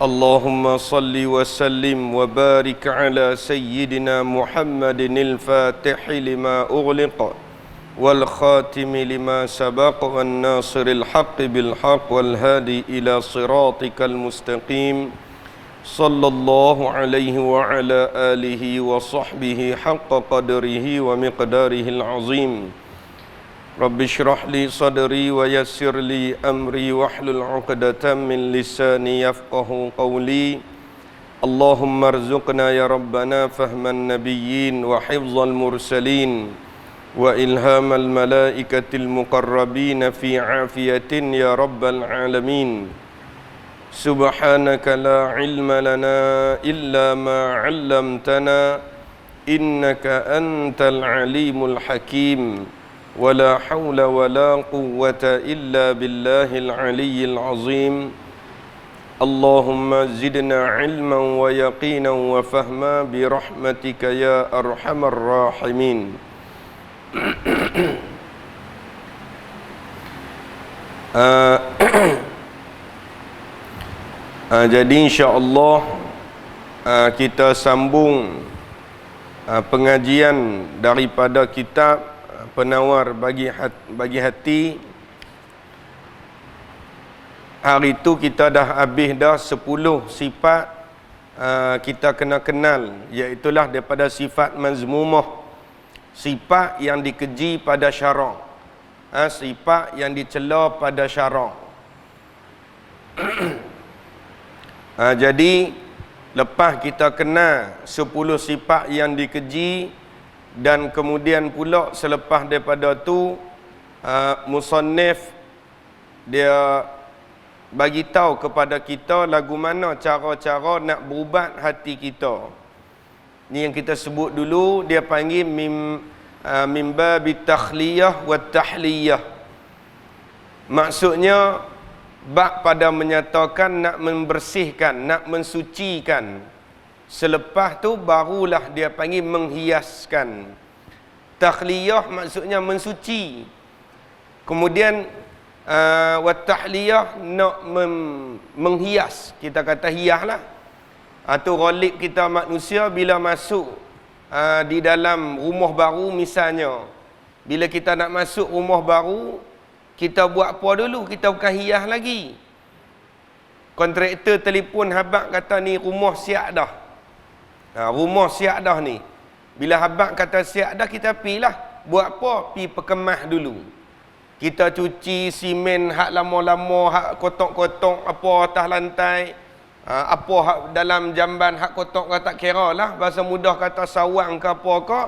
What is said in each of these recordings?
اللهم صل وسلم وبارك على سيدنا محمد الفاتح لما أغلق والخاتم لما سبق والناصر الحق بالحق والهادي إلى صراطك المستقيم صلى الله عليه وعلى آله وصحبه حق قدره ومقداره العظيم رب اشرح لي صدري ويسر لي أمري واحلل عقدة من لساني يفقه قولي اللهم ارزقنا يا ربنا فهم النبيين وحفظ المرسلين وإلهام الملائكة المقربين في عافية يا رب العالمين سبحانك لا علم لنا إلا ما علمتنا إنك أنت العليم الحكيم ولا حول ولا قوة إلا بالله العلي العظيم اللهم زدنا علما ويقينا وفهما برحمتك يا أرحم الراحمين. Jadi insya-Allah kita sambung pengajian daripada kitab Penawar bagi hati. Hari itu kita dah habis dah 10 sifat kita kena kenal, iaitulah daripada sifat mazmumah, sifat yang dikeji pada syarak, sifat yang dicela pada syarak. Jadi lepas kita kenal 10 sifat yang dikeji, dan kemudian pula selepas daripada tu musannif dia bagi tahu kepada kita lagu mana cara-cara nak berubat hati kita. Ni yang kita sebut dulu, dia panggil mim babi takhliyah wa tahliyah. Maksudnya bab pada menyatakan nak membersihkan, nak mensucikan. Selepas tu barulah dia panggil menghiaskan. Takhliyah maksudnya mensuci. Kemudian wa tahliyah nak menghias. Kita kata hias lah. Atau ghalib kita manusia bila masuk di dalam rumah baru misalnya. Bila kita nak masuk rumah baru, kita buat apa dulu? Kita bukan hias lagi. Kontraktor telefon habaq kata ni rumah siap dah. Rumah siap dah ni. Bila habaq kata siap dah, kita pilah. Buat apa? Pi perkemas dulu. Kita cuci simen hak lama-lama, hak kotak-kotak apa atas lantai, apa hak dalam jamban hak kotak kata tak kira lah. Bahasa mudah kata sawang ke apa ke,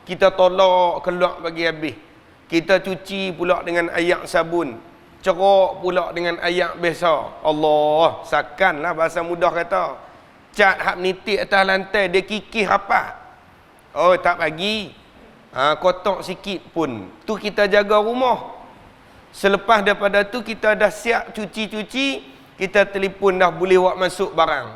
kita tolak keluar bagi habis. Kita cuci pula dengan air sabun, cerok pula dengan air biasa. Allah, sakanlah bahasa mudah kata. Cat hak menitik atas lantai, dia kikih apa? Oh, tak bagi. Kotak sikit pun. Tu kita jaga rumah. Selepas daripada tu kita dah siap cuci-cuci, kita telefon dah boleh buat masuk barang.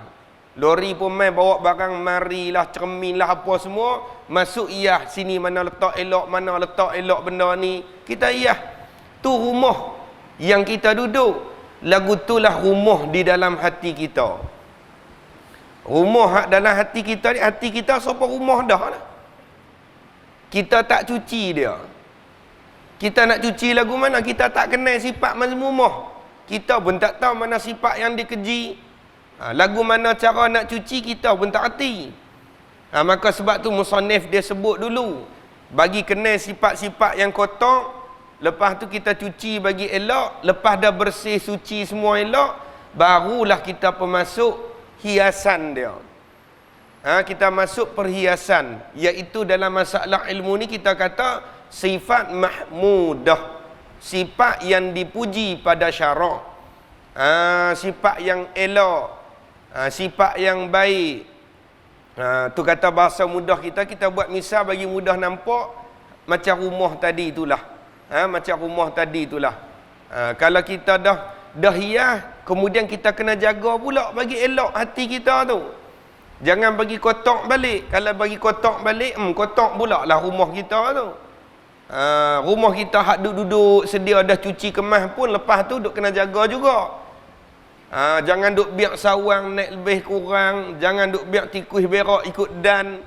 Lori pun main bawa barang, marilah, cermin lah apa semua. Masuk iyah, sini mana letak elok benda ni. Kita iyah. Tu rumah yang kita duduk. Lagu itulah rumah di dalam hati kita. Rumah hak dalam hati kita ni, hati kita siapa rumah dah lah. Kita tak cuci dia. Kita nak cuci lagu mana? Kita tak kenal sifat mazmumah. Kita pun tak tahu mana sifat yang dikeji. Lagu mana cara nak cuci, kita pun tak erti. Maka sebab tu musannif dia sebut dulu. Bagi kenal sifat-sifat yang kotor. Lepas tu kita cuci bagi elok. Lepas dah bersih, suci semua elok, barulah kita pemasuk hiasan dia. Kita masuk perhiasan, iaitu dalam masalah ilmu ni kita kata sifat mahmudah, sifat yang dipuji pada syarak, sifat yang elok, sifat yang baik. Tu kata bahasa mudah kita buat misal bagi mudah nampak, macam rumah tadi itulah. Macam rumah tadi itulah. Kalau kita dah hias, kemudian kita kena jaga pula bagi elok hati kita tu. Jangan bagi kotak balik. Kalau bagi kotak balik, kotak pula lah rumah kita tu. Rumah kita hak duduk-duduk sedia dah cuci kemas pun, lepas tu duk kena jaga juga. Jangan duk biar sawang naik lebih kurang, jangan duk biar tikus berak ikut dan.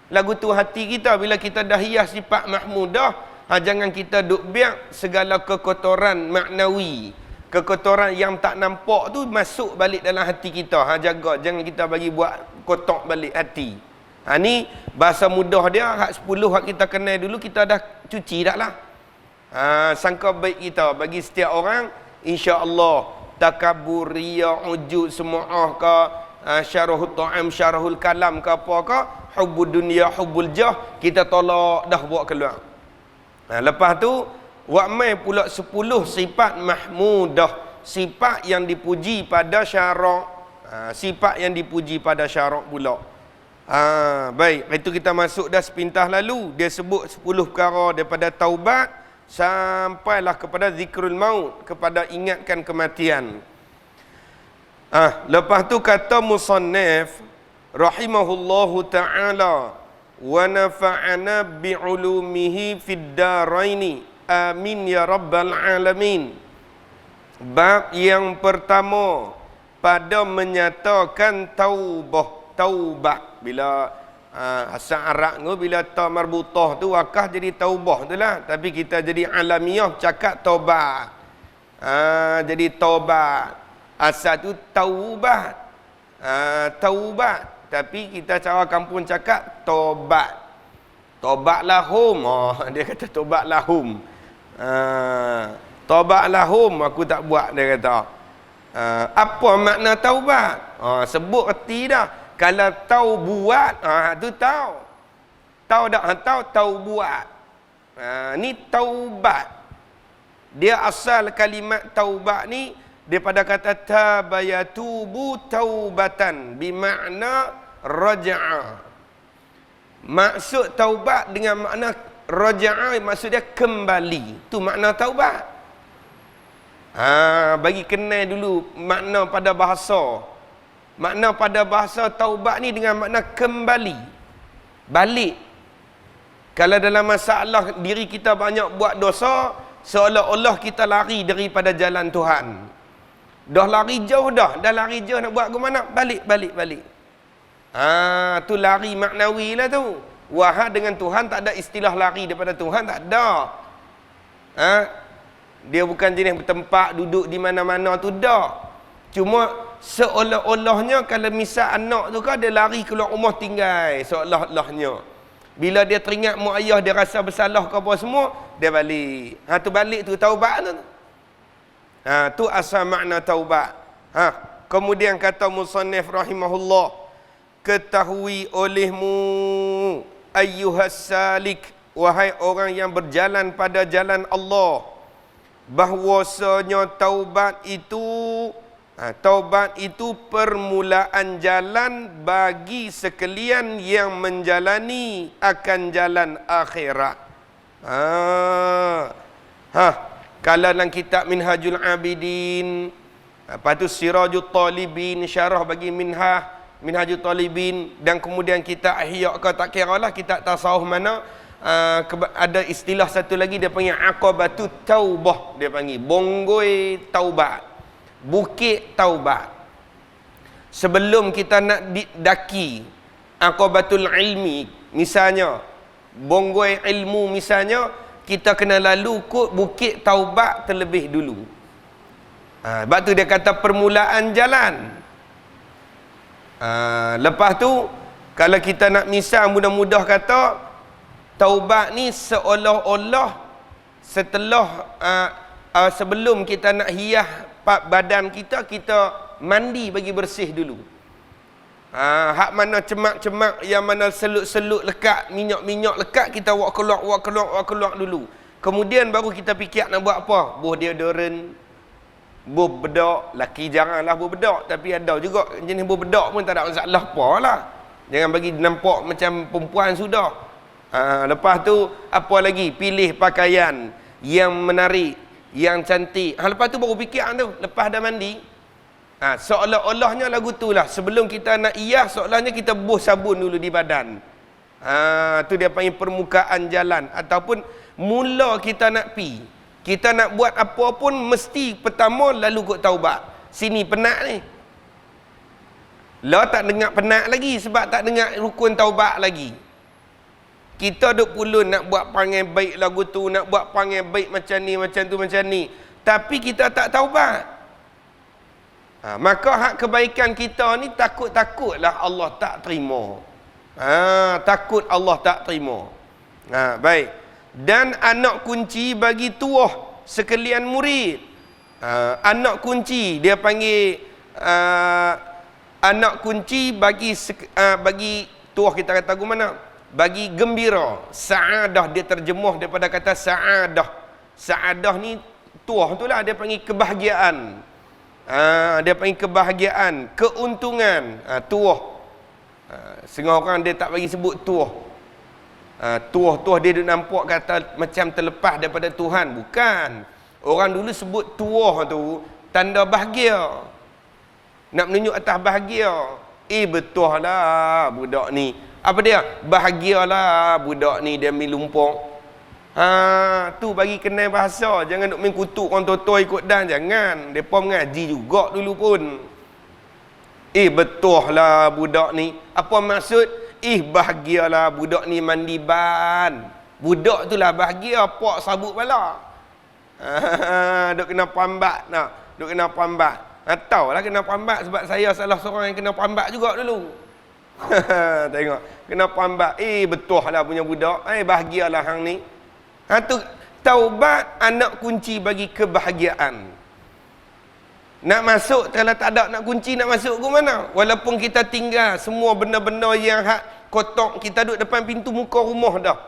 Lagu tu hati kita bila kita dah hias sifat mahmudah, jangan kita duk biar segala kekotoran maknawi, kekotoran yang tak nampak tu masuk balik dalam hati kita. Jaga jangan kita bagi buat kotak balik hati. Ni bahasa mudah dia, hak 10 hak kita kenal dulu kita dah cuci dah lah. Sangka baik kita bagi setiap orang, insya-Allah takabur, riya, ujub, semu'ah ke, syarahul ta'am, syarahul kalam ke apa ke, hubbud dunia, hubbul jah, kita tolak dah buat keluar. Lepas tu wa'mai pula 10 sifat mahmudah, sifat yang dipuji pada syarak. Sifat yang dipuji pada syarak pula. Baik, itu kita masuk dah sepintas lalu. Dia sebut 10 perkara daripada taubat sampailah kepada zikrul maut, kepada ingatkan kematian. Lepas tu kata musannif rahimahullahu ta'ala, wa nafa'ana bi'ulumihi fid daraini amin ya rabbal alamin. Bab yang pertama pada menyatakan taubat. Bila asal Arab tu bila ta marbutah tu wakah jadi taubah tu lah, tapi kita jadi alamiah cakap taubat. Jadi taubat asal tu taubat. Taubat, tapi kita cara kampung cakap tobat. Tobat lahum. Dia kata tobat lahum. Tobat lahum aku tak buat, dia kata. Apa makna taubat? Sebut erti dah. Kalau tahu buat, tu tahu. Tahu tak tahu buat. Ni taubat. Dia asal kalimat taubat ni daripada kata tabayatubu taubatan bermakna raja'a. Maksud taubat dengan makna raja'a, maksud dia kembali. Tu makna taubat. Bagi kenal dulu makna pada bahasa. Makna pada bahasa taubat ni dengan makna kembali. Balik. Kalau dalam masalah diri kita banyak buat dosa, seolah-olah kita lari daripada jalan Tuhan. Dah lari jauh dah. Dah lari jauh nak buat ke mana? Balik. Tu lari maknawi lah tu. Wahai dengan Tuhan tak ada istilah lari daripada Tuhan, tak ada. Dia bukan jenis bertempat duduk di mana-mana tu dah. Cuma seolah-olahnya kalau misal anak tu kan dia lari keluar rumah tinggal, seolah-olahnya. Bila dia teringat mak ayah dia rasa bersalah ke apa semua, dia balik. Tu balik tu taubat tu. Tu asal makna taubat. Kemudian kata musannif rahimahullah, ketahui olehmu ayyuhas salik, wahai orang yang berjalan pada jalan Allah, bahwasanya taubat itu permulaan jalan bagi sekalian yang menjalani akan jalan akhirat. Kalau dalam kitab Minhajul Abidin, lepas tu Sirajul Talibin, syarah bagi Minhajul Talibin, dan kemudian kita Ihya ke tak kira lah, kita tasawuf mana, ada istilah satu lagi dia panggil Aqabatut Taubah, dia panggil bonggoi taubat, bukit taubat. Sebelum kita nak daki Aqabatul Ilmi misalnya, bonggoi ilmu misalnya, kita kena lalu kot bukit taubat terlebih dulu. Sebab tu dia kata permulaan jalan. Lepas tu kalau kita nak misal mudah-mudah kata, taubat ni seolah-olah setelah sebelum kita nak hias badan kita, kita mandi bagi bersih dulu. Hak mana cemak-cemak, yang mana selut-selut lekat, minyak-minyak lekat, kita walk keluar dulu. Kemudian baru kita fikir nak buat apa. Buh deodoran, buh bedak. Laki jaranglah buh bedak, tapi ada juga jenis buh bedak pun tak ada masalah apa lah. Jangan bagi nampak macam perempuan sudah. Lepas tu apa lagi? Pilih pakaian yang menarik, yang cantik. Lepas tu baru fikir tu, lepas dah mandi. Seolah-olahnya lagu tu lah, sebelum kita nak seolahnya kita buh sabun dulu di badan. Tu dia panggil permukaan jalan. Ataupun mula kita nak pi, kita nak buat apa pun mesti pertama lalu kot taubat. Sini penat ni. Lah tak dengar penat lagi sebab tak dengar rukun taubat lagi. Kita duk pulun nak buat panggil baik lagu tu, nak buat panggil baik macam ni, macam tu, macam ni. Tapi kita tak taubat. Maka hak kebaikan kita ni takut-takutlah Allah tak terima. Takut Allah tak terima. Baik. Dan anak kunci bagi tuah sekalian murid. Anak kunci dia panggil anak kunci bagi tuah, kita kata mana? Bagi gembira. Sa'adah dia terjemuh daripada kata sa'adah. Sa'adah ni tuah tu lah, dia panggil kebahagiaan. Dia panggil kebahagiaan, keuntungan. Tuah. Setengah orang dia tak bagi sebut tuah. Tuah dia nampak kata macam terlepas daripada Tuhan. Bukan. Orang dulu sebut tuah tu tanda bahagia. Nak menunjuk atas bahagia. Betul lah budak ni. Apa dia? Bahagialah budak ni, dia ambil lumpuk. Tu bagi kenal bahasa. Jangan duk main kutuk orang tua ikut dan. Jangan. Mereka mengaji juga dulu pun. Betul lah budak ni. Apa maksud? Bahagialah budak ni mandi ban. Budak tu lah bahagia. Pak sabut bala. Duk kena pambat nak. Duk kena pambat. Tahu lah kena pambat sebab saya salah seorang yang kena pambat juga dulu. Tengok. Kena pambat. Betul lah punya budak. Bahagialah hang ni. Tu taubat anak kunci bagi kebahagiaan. Nak masuk, kalau tak ada nak kunci nak masuk ke mana? Walaupun kita tinggal semua benda-benda yang hak kotak, kita duduk depan pintu muka rumah dah.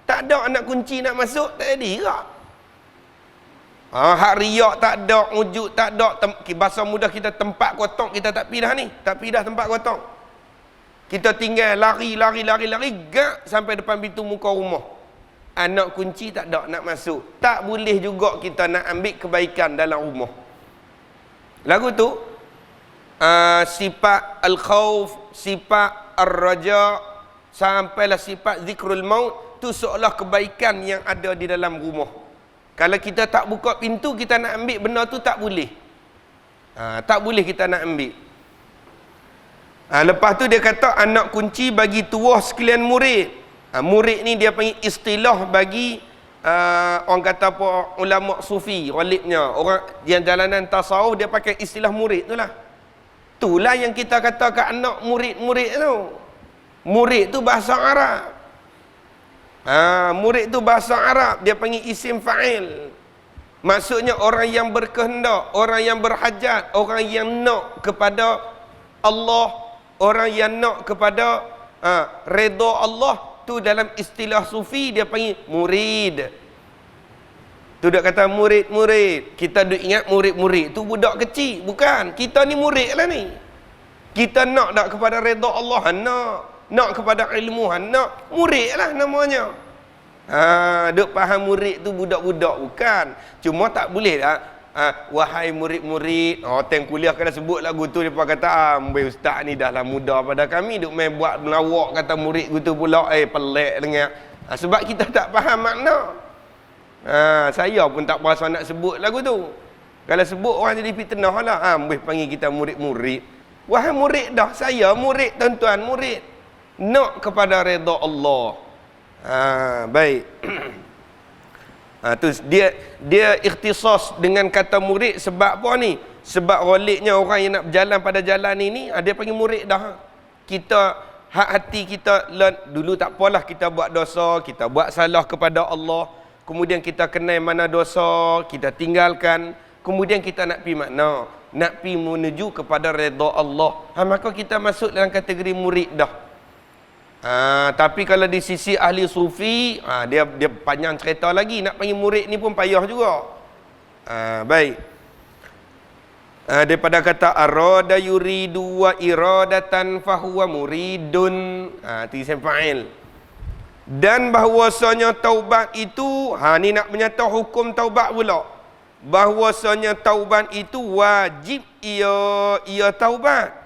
Tak ada anak kunci nak masuk, tak jadi ke? Hak riak tak ada, wujud tak ada. Bahasa mudah kita tempat kotak kita tak pindah ni. Tak pindah tempat kotak. Kita tinggal lari gak sampai depan pintu muka rumah. Anak kunci tak ada nak masuk. Tak boleh juga kita nak ambil kebaikan dalam rumah. Lagu tu sifat al-khawf, sifat ar-raja, sampailah sifat zikrul maut tu seolah kebaikan yang ada di dalam rumah. Kalau kita tak buka pintu, kita nak ambil benda tu tak boleh. Tak boleh kita nak ambil. Lepas tu dia kata anak kunci bagi tuah sekalian murid. Murid ni dia panggil istilah bagi orang kata apa, ulama sufi, ghalibnya orang yang jalanan tasawuf dia pakai istilah murid tu lah. Itulah yang kita kata ke anak murid-murid tu. Murid tu bahasa Arab. Murid tu bahasa Arab, dia panggil isim fa'il. Maksudnya orang yang berkehendak, orang yang berhajat, orang yang nak kepada Allah, orang yang nak kepada redha Allah. Tu dalam istilah sufi dia panggil murid. Tu dak kata murid-murid. Kita duk ingat murid-murid tu budak kecil. Bukan. Kita ni murid lah ni. Kita nak dak kepada redha Allah, nak kepada ilmu, nak. Murid lah namanya. Duk faham murid tu budak-budak. Bukan. Cuma tak boleh lah. Wahai murid-murid, teng kuliah kena sebut lagu tu, depa kata ustaz ni dah lah muda pada kami, duk main buat melawak kata murid gitu pula. Pelik dengar. Sebab kita tak faham makna. Saya pun tak berasa nak sebut lagu tu. Kalau sebut orang jadi fitnah lah. Boleh panggil kita murid-murid. Wahai murid dah, saya murid tuan-tuan, murid nak kepada redha Allah. Baik. Tu dia ikhtisas dengan kata murid sebab apa ni? Sebab ghalibnya orang yang nak berjalan pada jalan ini dia panggil murid dah. Kita hak hati kita dulu tak apalah, kita buat dosa, kita buat salah kepada Allah, kemudian kita kenal mana dosa, kita tinggalkan, kemudian kita nak pi mana? Nak pi menuju kepada redha Allah. Maka kita masuk dalam kategori murid dah. Tapi kalau di sisi ahli sufi, dia panjang cerita lagi. Nak panggil murid ni pun payah juga. Baik. Daripada kata arada yuridu wa iradatan fahuwa muridun. Itu isim fa'il. Dan bahawasanya taubat itu, ni nak menyata hukum taubat pula. Bahawasanya taubat itu wajib ia taubat.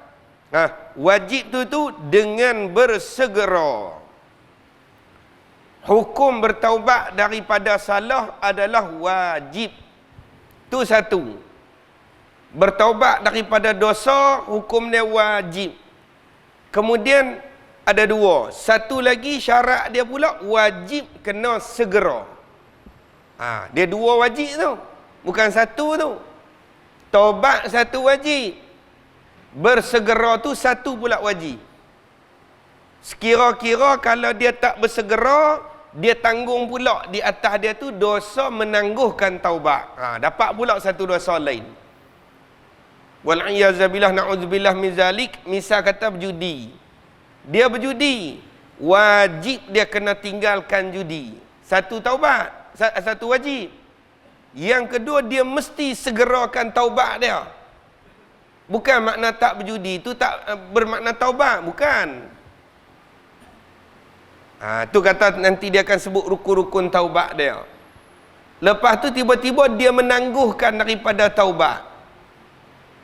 Wajib tu dengan bersegera. Hukum bertaubat daripada salah adalah wajib. Tu satu. Bertaubat daripada dosa, hukum dia wajib. Kemudian ada dua. Satu lagi syarat dia pula, wajib kena segera. Dia dua wajib tu. Bukan satu tu. Taubat satu wajib. Bersegera tu satu pula wajib. Sekira-kira kalau dia tak bersegera, dia tanggung pula di atas dia tu dosa menangguhkan taubat. Dapat pula satu dosa lain. Wal'iyazabillah na'udzubillah min zalik. Misal kata berjudi. Dia berjudi. Wajib dia kena tinggalkan judi. Satu taubat. Satu wajib. Yang kedua, dia mesti segerakan taubat dia. Bukan makna tak berjudi itu tak bermakna taubat. Bukan. Tu kata nanti dia akan sebut rukun-rukun taubat dia. Lepas tu tiba-tiba dia menangguhkan daripada taubat.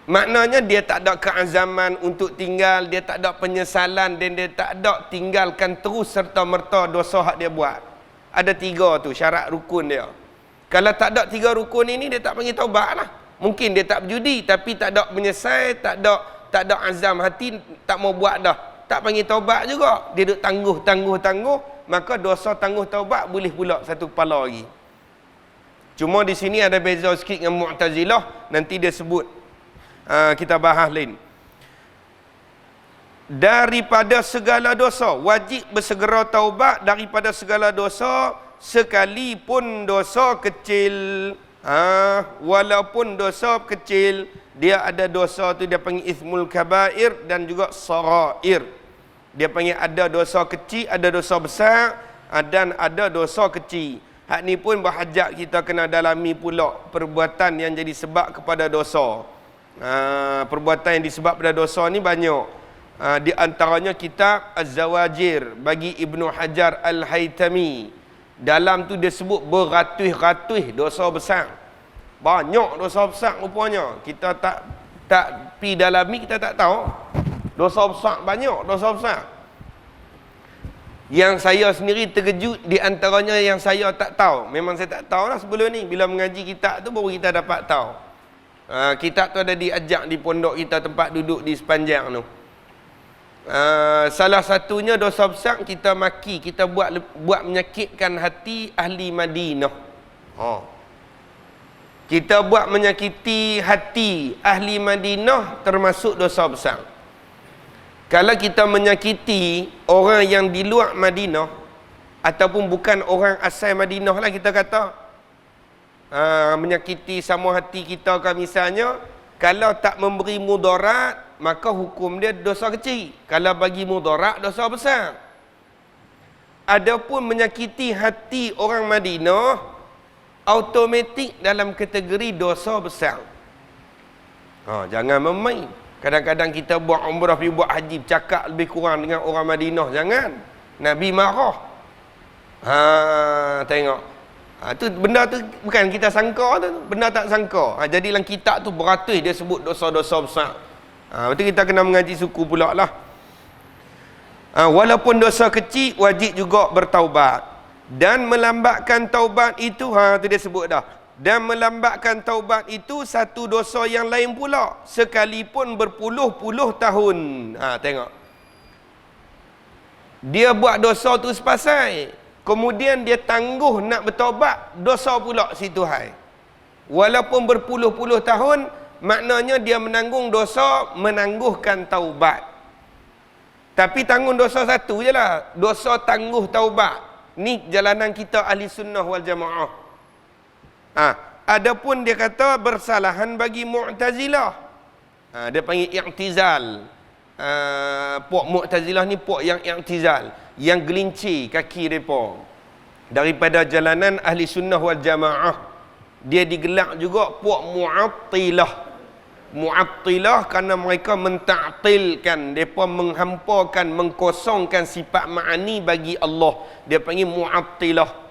Maknanya dia tak ada keazaman untuk tinggal, dia tak ada penyesalan, dan dia tak ada tinggalkan terus serta-merta dosa hak dia buat. Ada 3 tu syarat rukun dia. Kalau tak ada 3 rukun ini, dia tak panggil taubat lah. Mungkin dia tak berjudi, tapi tak ada menyesal, tak ada azam hati, tak mau buat dah. Tak panggil taubat juga. Dia duk tangguh, maka dosa tangguh taubat boleh pula satu kepala lagi. Cuma di sini ada beza sikit dengan Mu'tazilah, nanti dia sebut. Kita bahas lain. Daripada segala dosa, wajib bersegera taubat daripada segala dosa, sekalipun dosa kecil. Walaupun dosa kecil, dia ada dosa tu dia panggil ismul kabair dan juga sarair. Dia panggil ada dosa kecil, ada dosa besar, dan ada dosa kecil. Hak ni pun berhajat kita kena dalami pula perbuatan yang jadi sebab kepada dosa. Perbuatan yang disebab pada dosa ni banyak. Di antaranya kitab Az-Zawajir bagi Ibnu Hajar Al-Haytami. Dalam tu dia sebut beratus-ratus dosa besar. Banyak dosa besar rupanya. Kita tak pi dalami, kita tak tahu. Dosa besar banyak, dosa besar. Yang saya sendiri terkejut di antaranya yang saya tak tahu. Memang saya tak tahu lah sebelum ni. Bila mengaji kitab tu baru kita dapat tahu. Kitab tu ada diajak di pondok kita, tempat duduk di sepanjang tu. Salah satunya dosa besar kita maki, kita buat menyakitkan hati ahli Madinah. Kita buat menyakiti hati ahli Madinah termasuk dosa besar. Kalau kita menyakiti orang yang di luar Madinah ataupun bukan orang asal Madinah lah kita kata, menyakiti sama hati kita kan misalnya, kalau tak memberi mudarat, maka hukum dia dosa kecil. Kalau bagi mudarat, dosa besar. Adapun menyakiti hati orang Madinah, automatik dalam kategori dosa besar. Jangan memain. Kadang-kadang kita buat umrah, pergi buat haji, cakap lebih kurang dengan orang Madinah. Jangan. Nabi marah. Tengok. Tu benda tu bukan kita sangka tu, benda tak sangka. Jadi dalam kitab tu beratus dia sebut dosa-dosa besar. Betul kita kena mengaji suku pula lah. Walaupun dosa kecil, wajib juga bertaubat. Dan melambatkan taubat itu, tu dia sebut dah. Dan melambatkan taubat itu satu dosa yang lain pula, sekalipun berpuluh-puluh tahun. Tengok. Dia buat dosa tu sepasal, kemudian dia tangguh nak bertaubat, dosa pula situ hai. Walaupun berpuluh-puluh tahun, maknanya dia menanggung dosa, menangguhkan taubat. Tapi tanggung dosa satu je lah, dosa tangguh taubat. Ni jalanan kita ahli sunnah wal jamaah. Adapun dia kata bersalahan bagi Mu'tazilah. Dia panggil i'tizal. Puak Mu'tazilah ni puak yang i'tizal, yang gelincir kaki mereka daripada jalanan ahli sunnah wal jamaah. Dia digelar juga puak Mu'attilah. Mu'attilah kerana mereka menta'tilkan, mereka menghampakan, mengkosongkan sifat ma'ani bagi Allah. Dia panggil Mu'attilah.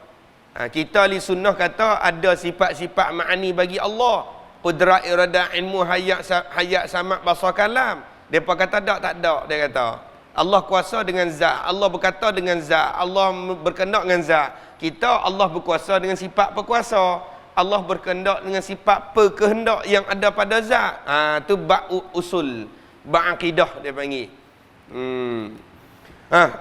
Kita ahli sunnah kata ada sifat-sifat ma'ani bagi Allah. Qudrat, iradah, ilmu, hayat, samat, basar, kalam. Mereka kata tak ada. Dia kata Allah kuasa dengan zat, Allah berkata dengan zat, Allah berkendak dengan zat. Kita Allah berkuasa dengan sifat berkuasa. Allah berkehendak dengan sifat perkehendak yang ada pada zat. Tu bab usul, bab akidah dia panggil.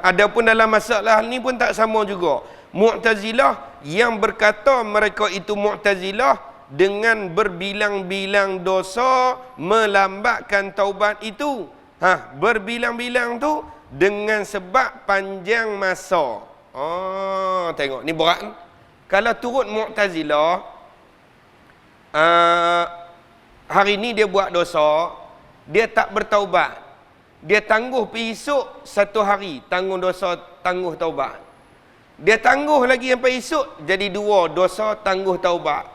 Adapun dalam masalah ni pun tak sama juga. Mu'tazilah yang berkata mereka itu Mu'tazilah dengan berbilang-bilang dosa melambatkan taubat itu. Berbilang-bilang tu dengan sebab panjang masa. Tengok ni berat ni. Kalau turut Mu'tazilah, hari ni dia buat dosa, dia tak bertaubat. Dia tangguh pergi esok 1 hari, tangguh dosa, tangguh taubat. Dia tangguh lagi sampai esok, jadi 2 dosa, tangguh taubat.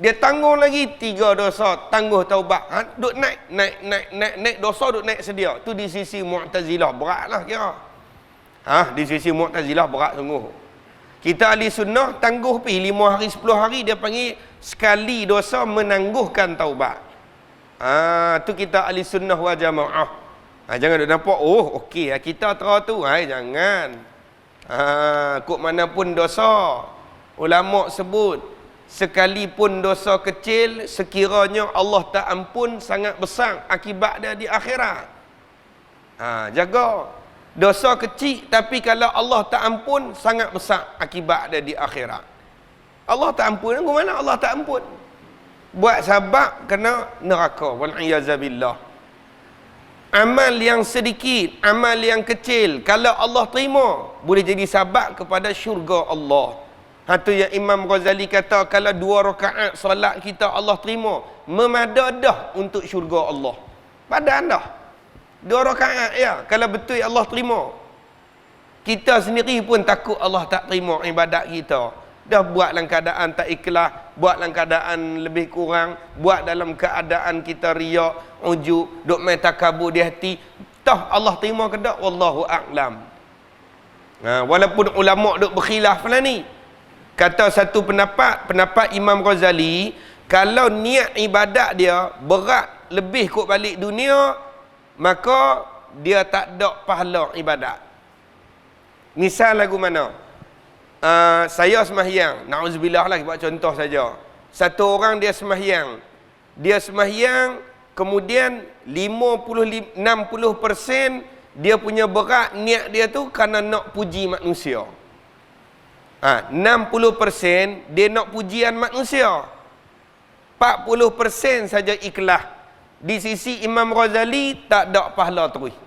Dia tangguh lagi 3 dosa, tangguh taubat. Duk naik dosa duk naik sedia. Tu di sisi Mu'tazilah beratlah kira. Di sisi Mu'tazilah berat sungguh. Kita ahli sunnah tangguh pi 5 hari 10 hari, dia panggil sekali dosa menangguhkan taubat. Tu kita ahli sunnah wal jamaah. Jangan duk nampak okey kita terang tu. Jangan. Kok mana pun dosa, ulama sebut sekalipun dosa kecil, sekiranya Allah tak ampun, sangat besar akibat dia di akhirat. Jaga. Dosa kecil, tapi kalau Allah tak ampun, sangat besar akibat dia di akhirat. Allah tak ampun, ke mana Allah tak ampun? Buat sebab kena neraka. Wal'iyazabillah. Amal yang sedikit, amal yang kecil, kalau Allah terima, boleh jadi sebab kepada syurga Allah. Tu yang Imam Ghazali kata, kalau 2 rakaat solat kita Allah terima, memadadah untuk syurga Allah. Padan dah. 2 rakaat ya, kalau betul Allah terima. Kita sendiri pun takut Allah tak terima ibadat kita. Dah buat dalam keadaan tak ikhlas, buat dalam keadaan lebih kurang, buat dalam keadaan kita riak, ujub, duk main takabur di hati. Tah Allah terima ke tak? Wallahu a'lam. Walaupun ulama duk berkhilaf lah ni. Kata satu pendapat Imam Ghazali, kalau niat ibadat dia berat lebih kot balik dunia, maka dia tak ada pahala ibadat. Misal lagu mana? Saya sembahyang, na'udzubillah lah, buat contoh saja. Satu orang dia sembahyang, kemudian 60% dia punya berat niat dia tu kerana nak puji manusia. 60% dia nak pujian manusia, 40% saja ikhlas. Di sisi Imam Ghazali tak ada pahala terus.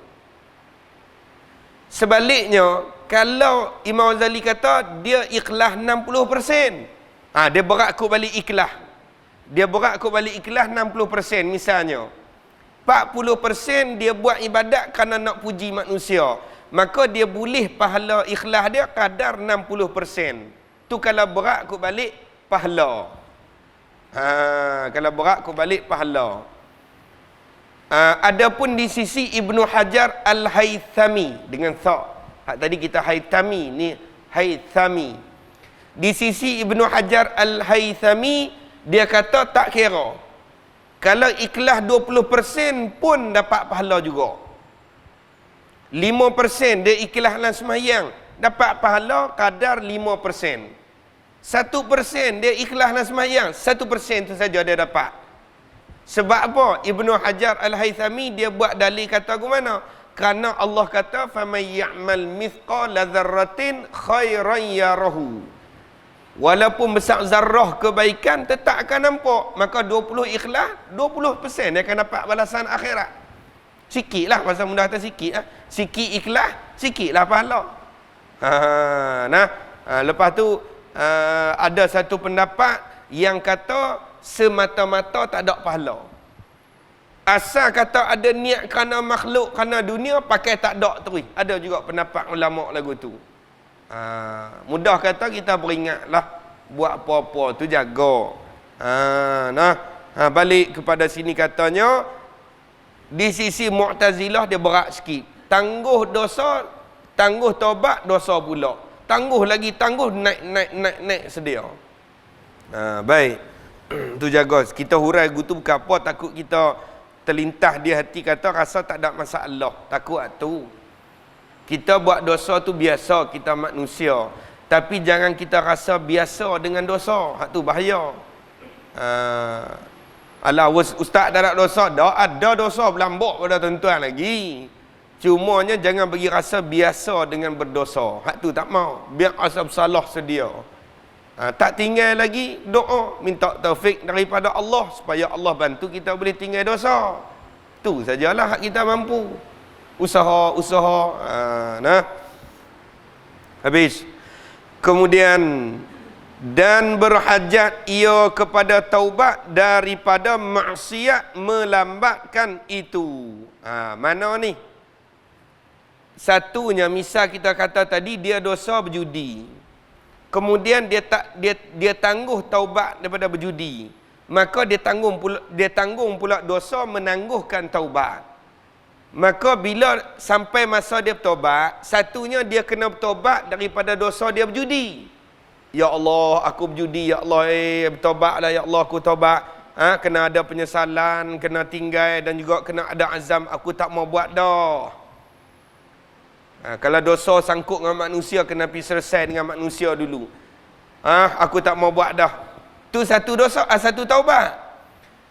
Sebaliknya, kalau Imam Ghazali kata dia ikhlas 60%, dia berat kot balik ikhlas. Dia berat kot balik ikhlas 60% misalnya. 40% dia buat ibadat kerana nak puji manusia. Maka dia boleh pahala ikhlas dia kadar 60%. Tu kalau berat kot balik pahala. Kalau berat kot balik pahala. Adapun di sisi Ibnu Hajar Al-Haythami dengan tha. Tadi kita Haythami, ni Haythami. Di sisi Ibnu Hajar Al-Haythami, dia kata tak kira. Kalau ikhlas 20% pun dapat pahala juga. 5% dia ikhlas dalam sembahyang, dapat pahala kadar 5%. 1% dia ikhlas dalam sembahyang, 1% tu saja dia dapat. Sebab apa? Ibnu Hajar Al-Haythami dia buat dalil kata ke mana? Kerana Allah kata faman ya'mal mithqala dzarratin khairan yarahu. Walaupun besar zarrah kebaikan tetap akan nampak. Maka 20 ikhlas, 20% dia akan dapat balasan akhirat. Sikitlah, pasal mudah kata sikit lah. Sikit ikhlas, sikitlah pahala. Lepas tu ada satu pendapat yang kata semata-mata tak ada pahala. Asal kata ada niat kerana makhluk, kerana dunia, pakai tak ada terus. Ada juga pendapat ulama lagu tu. Mudah kata kita beringatlah, buat apa-apa tu jaga. Balik kepada sini katanya, di sisi Mu'tazilah dia berat sikit. Tangguh dosa, tangguh taubat, dosa pula. Tangguh lagi, tangguh, naik sedia. Baik. Tu jaga. Kita hurai gitu bukan apa, takut kita terlintas di hati kata rasa tak ada masalah. Takut tu. Kita buat dosa tu biasa, kita manusia. Tapi jangan kita rasa biasa dengan dosa. Hak tu bahaya. Alah, ustaz tak ada dosa. Dah ada dosa berlambak pada tuan-tuan lagi. Cumanya jangan bagi rasa biasa dengan berdosa. Hak tu tak mau. Biar asal salah sedia. Tak tinggal lagi, doa. Minta taufik daripada Allah. Supaya Allah bantu kita boleh tinggal dosa. Tu sajalah hak kita mampu. Usaha. Nah. Habis. Kemudian, dan berhajat ia kepada taubat daripada maksiat melambatkan itu. Mana ni? Satunya, misal kita kata tadi dia dosa berjudi. Kemudian dia tangguh taubat daripada berjudi. Maka dia tanggung pula dosa menangguhkan taubat. Maka bila sampai masa dia bertobat, satunya dia kena bertobat daripada dosa dia berjudi. Ya Allah, aku berjudi, ya Allah, bertobatlah ya Allah, aku taubat. Kena ada penyesalan, kena tinggal dan juga kena ada azam, aku tak mau buat dah. Kalau dosa sangkut dengan manusia, kena pergi selesai dengan manusia dulu. Aku tak mau buat dah. Tu satu dosa, satu taubat.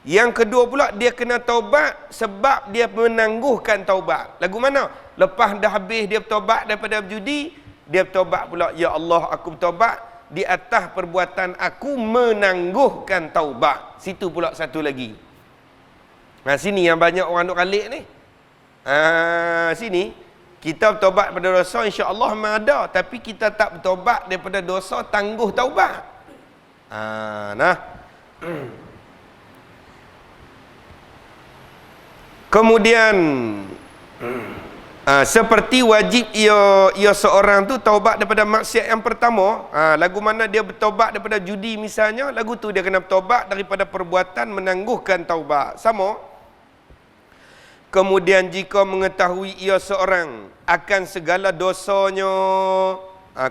Yang kedua pula, dia kena taubat sebab dia menangguhkan taubat. Lagu mana? Lepas dah habis dia bertobat daripada berjudi, dia bertobat pula, ya Allah, aku bertobat di atas perbuatan aku menangguhkan taubat. Situ pula satu lagi. Sini yang banyak orang duk kalik ni. Sini kita bertobat daripada dosa, insya-Allah memang ada, tapi kita tak bertobat daripada dosa tangguh taubat. Kemudian seperti wajib ia seorang tu taubat daripada maksiat yang pertama. Lagu mana dia bertobat daripada judi misalnya, lagu tu dia kena bertobat daripada perbuatan menangguhkan taubat. Sama. Kemudian jika mengetahui ia seorang akan segala dosanya,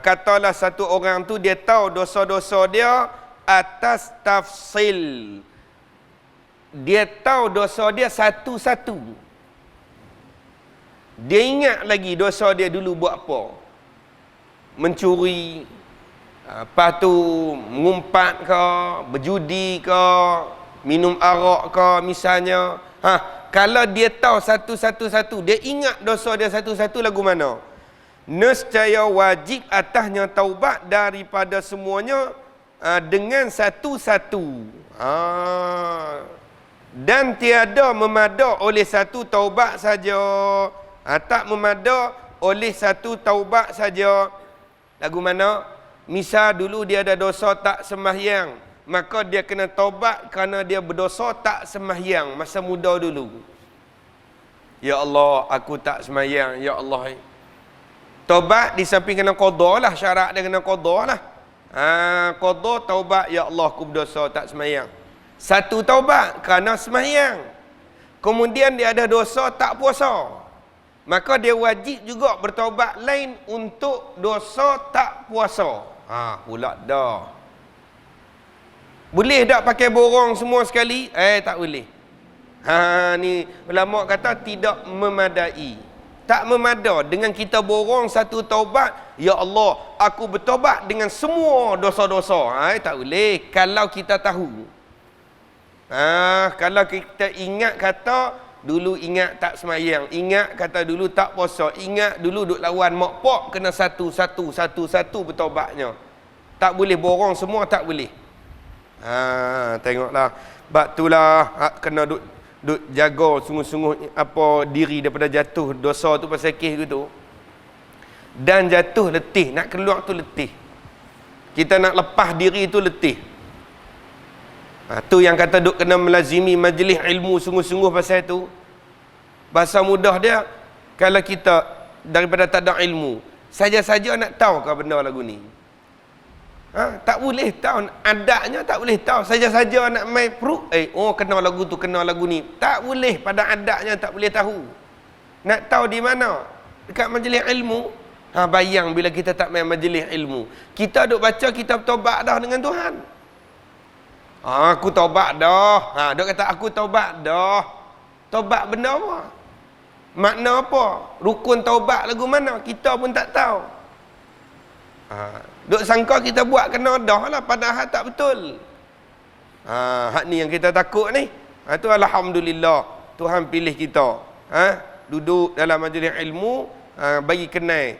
katalah satu orang tu dia tahu dosa-dosa dia atas tafsil. Dia tahu dosa dia satu-satu. Dia ingat lagi dosa dia dulu buat apa. Mencuri, lepas tu mengumpat ke, berjudi ke, minum arak ke misalnya. Kalau dia tahu satu-satu, dia ingat dosa dia satu-satu, lagu mana? Nescaya wajib atasnya taubat daripada semuanya dengan satu-satu. Dan tiada memada oleh satu taubat saja. Tak memada oleh satu taubat saja. Lagu mana? Misal dulu dia ada dosa tak sembahyang, maka dia kena taubat kerana dia berdosa tak sembahyang masa muda dulu. Ya Allah, aku tak sembahyang, ya Allah. Taubat di samping kena qada lah, syarat dia kena qada lah. Qada taubat, ya Allah, aku berdosa tak sembahyang. Satu taubat kerana sembahyang. Kemudian dia ada dosa tak puasa, maka dia wajib juga bertaubat lain untuk dosa tak puasa. Pula dah. Boleh tak pakai borong semua sekali? Tak boleh. Ni ulama kata tidak memadai. Tak memada dengan kita borong satu taubat, ya Allah, aku bertaubat dengan semua dosa-dosa. Tak boleh kalau kita tahu. Kalau kita ingat kata dulu ingat tak semayang, ingat kata dulu tak puasa, ingat dulu duk lawan mak pak, kena satu-satu bertaubatnya. Tak boleh borong semua, tak boleh. Tengoklah. Bab itulah kena duk jaga sungguh-sungguh apa diri daripada jatuh dosa tu pasal kes gitu. Dan jatuh letih, nak keluar tu letih. Kita nak lepas diri tu letih. Tu yang kata duk kena melazimi majlis ilmu sungguh-sungguh pasal tu. Bahasa mudah dia, kalau kita daripada tak ada ilmu, saja-saja nak tahu ke benda lagu ni. Tak boleh tahu, adatnya tak boleh tahu. Saja-saja nak main perut, kena lagu tu, kena lagu ni. Tak boleh, pada adatnya tak boleh tahu. Nak tahu di mana? Dekat majlis ilmu. Bayang bila kita tak main majlis ilmu. Kita duk baca kitab taubat dah dengan Tuhan. Aku taubat dah. Duk kata aku taubat dah. Taubat benda apa? Makna apa? Rukun taubat lagu mana? Kita pun tak tahu. Duk sangka kita buat kena dah lah, padahal tak betul. Hak ni yang kita takut ni. Tu alhamdulillah Tuhan pilih kita. Duduk dalam majlis ilmu, bagi kenal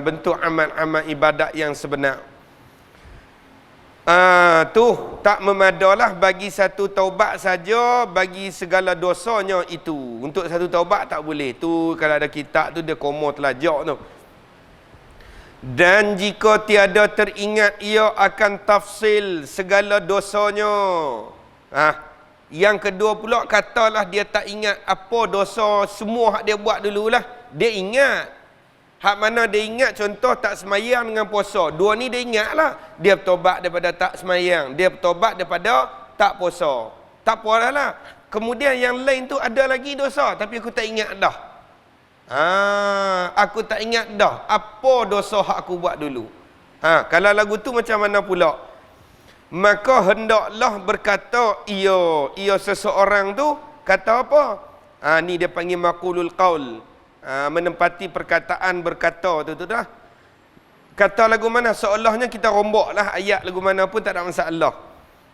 bentuk amal-amal ibadat yang sebenar. Tu tak memadalah bagi satu taubat saja bagi segala dosanya itu. Untuk satu taubat tak boleh. Tu kalau ada kitab tu dia komo telajak tu. Dan jika tiada teringat ia akan tafsil segala dosanya. Yang kedua pula katalah dia tak ingat apa dosa semua hak dia buat dululah. Dia ingat. Hak mana dia ingat, contoh tak semayang dengan puasa. Dua ni dia ingat lah. Dia bertobat daripada tak semayang. Dia bertobat daripada tak puasa. Tak apa lah. Kemudian yang lain tu ada lagi dosa. Tapi aku tak ingat dah. Aku tak ingat dah. Apa dosa hak aku buat dulu. Kalau lagu tu macam mana pula? Maka hendaklah berkata ia seseorang tu kata apa? Ni dia panggil maqulul qaul. Menempati perkataan berkata tu dah. Kata lagu mana seolahnya kita romboklah ayat lagu mana pun tak ada masalah.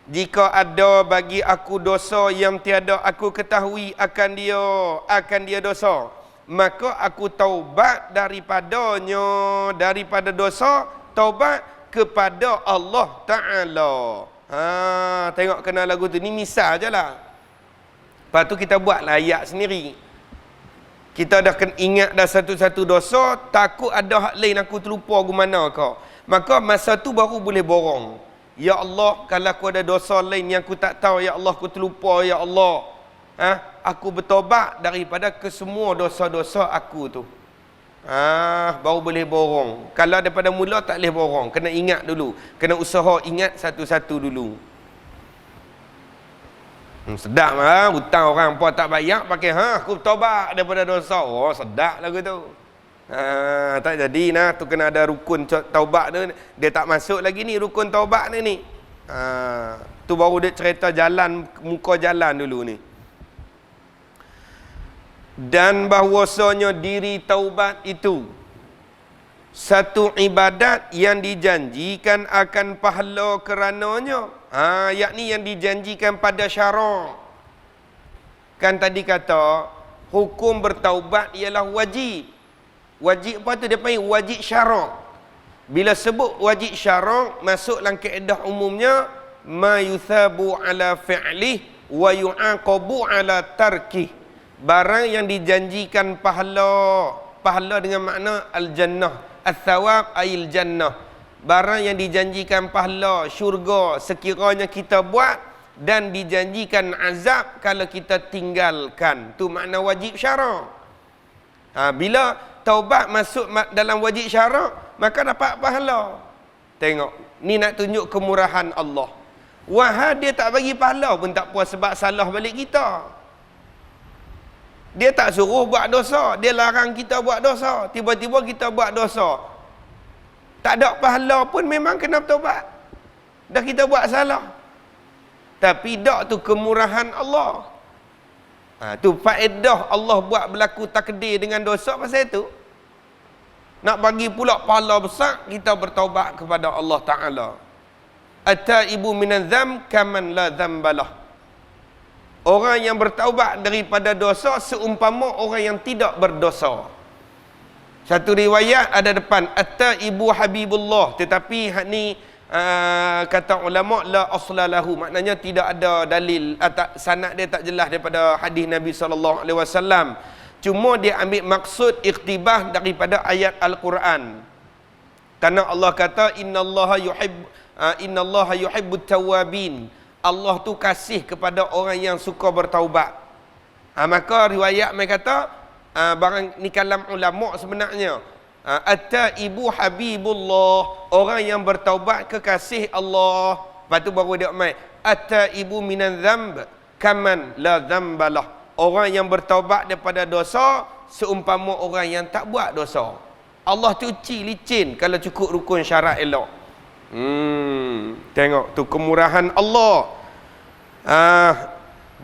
Jika ada bagi aku dosa yang tiada aku ketahui akan dia dosa, maka aku taubat daripadanya, daripada dosa, taubat kepada Allah Ta'ala. Tengok kena lagu tu. Ni misal je lah. Lepas tu kita buatlah ayat sendiri. Kita dah ingat dah satu-satu dosa, takut ada hak lain aku terlupa gimana kau. Maka masa tu baru boleh borong. Ya Allah, kalau aku ada dosa lain yang aku tak tahu, ya Allah aku terlupa, ya Allah. Aku bertobat daripada kesemua dosa-dosa aku tu. Baru boleh borong. Kalau daripada mula tak boleh borong. Kena ingat dulu. Kena usaha ingat satu-satu dulu. Sedap lah. Hutang orang apa tak bayar pakai aku bertobat daripada dosa. Oh sedap lagu tu. Tak jadi nah. Tu kena ada rukun taubat tu. Dia tak masuk lagi ni rukun taubat ni. Tu baru dia cerita jalan, muka jalan dulu ni. Dan bahwasanya diri taubat itu satu ibadat yang dijanjikan akan pahala kerananya. Yakni yang dijanjikan pada syarak. Kan tadi kata hukum bertaubat ialah wajib. Wajib apa tu? Dia panggil wajib syarak. Bila sebut wajib syarak, masuk dalam kaedah umumnya ma yuthabu ala fi'lih wa yu'aqabu ala tarkih. Barang yang dijanjikan pahala. Pahala dengan makna al-jannah. Al-thawab ayil jannah. Barang yang dijanjikan pahala, syurga sekiranya kita buat, dan dijanjikan azab kalau kita tinggalkan. Tu makna wajib syarak. Bila taubat masuk dalam wajib syarak, maka dapat pahala. Tengok, ni nak tunjuk kemurahan Allah. Wah, dia tak bagi pahala pun tak puas sebab salah balik kita. Dia tak suruh buat dosa, dia larang kita buat dosa. Tiba-tiba kita buat dosa. Tak ada pahala pun memang kena bertobat. Dah kita buat salah. Tapi dak tu kemurahan Allah. Tu faedah Allah buat berlaku takdir dengan dosa pasal itu. Nak bagi pula pahala besar, kita bertaubat kepada Allah Ta'ala. At-taibu minadh dzam kaman la dzambalah. Orang yang bertaubat daripada dosa seumpama orang yang tidak berdosa. Satu riwayat ada depan at-taibu habibullah, tetapi hak ni kata ulama la asla lahu, maknanya tidak ada dalil, sanad dia tak jelas daripada hadis Nabi SAW. Cuma dia ambil maksud iktibah daripada ayat Al-Quran. Karena Allah kata innallaha yuhibbut tawwabin. Allah tu kasih kepada orang yang suka bertaubat. Maka riwayat mereka kata barang ni kalam ulama sebenarnya. At-taibu habibullah, orang yang bertaubat kekasih Allah. Lepas tu baru dia mai at-taibu minadz dzamb kaman la dzambalah. Orang yang bertaubat daripada dosa seumpama orang yang tak buat dosa. Allah tu uci licin kalau cukup rukun syarat elok. Tengok tu kemurahan Allah.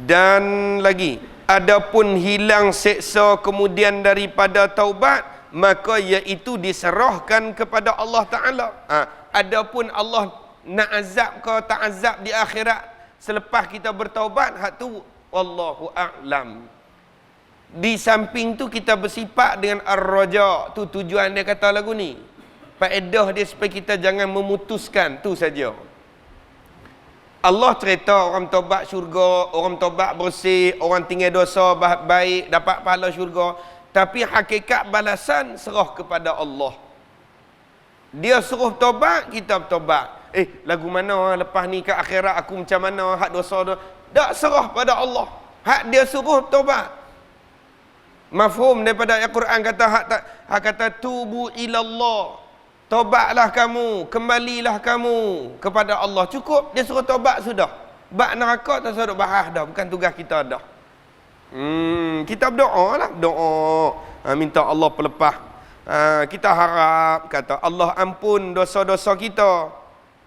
Dan lagi, adapun hilang seksa kemudian daripada taubat, maka iaitu diserahkan kepada Allah Ta'ala. Adapun Allah nak azab ke tak azab di akhirat, selepas kita bertaubat, hak tu wallahu a'lam. Di samping tu kita bersifat dengan ar-raja. Tu tujuan dia kata lagu ni. Faedah dia supaya kita jangan memutuskan, tu saja. Allah cerita orang taubat syurga, orang taubat bersih, orang tinggal dosa baik dapat pahala syurga. Tapi hakikat balasan serah kepada Allah. Dia suruh taubat, kita bertaubat. Lagu mana lepas ni ke akhirat aku macam mana, hak dosa tu. Tak, serah pada Allah. Hak dia suruh taubat. Mafhum daripada Al-Quran kata hak kata tubu ilallah. Taubatlah kamu, kembalilah kamu kepada Allah. Cukup dia suruh taubat sudah. Bak neraka tak usah duk bahas dah, bukan tugas kita dah. Kita berdoa lah, doa minta Allah pelepah. Kita harap kata Allah ampun dosa-dosa kita.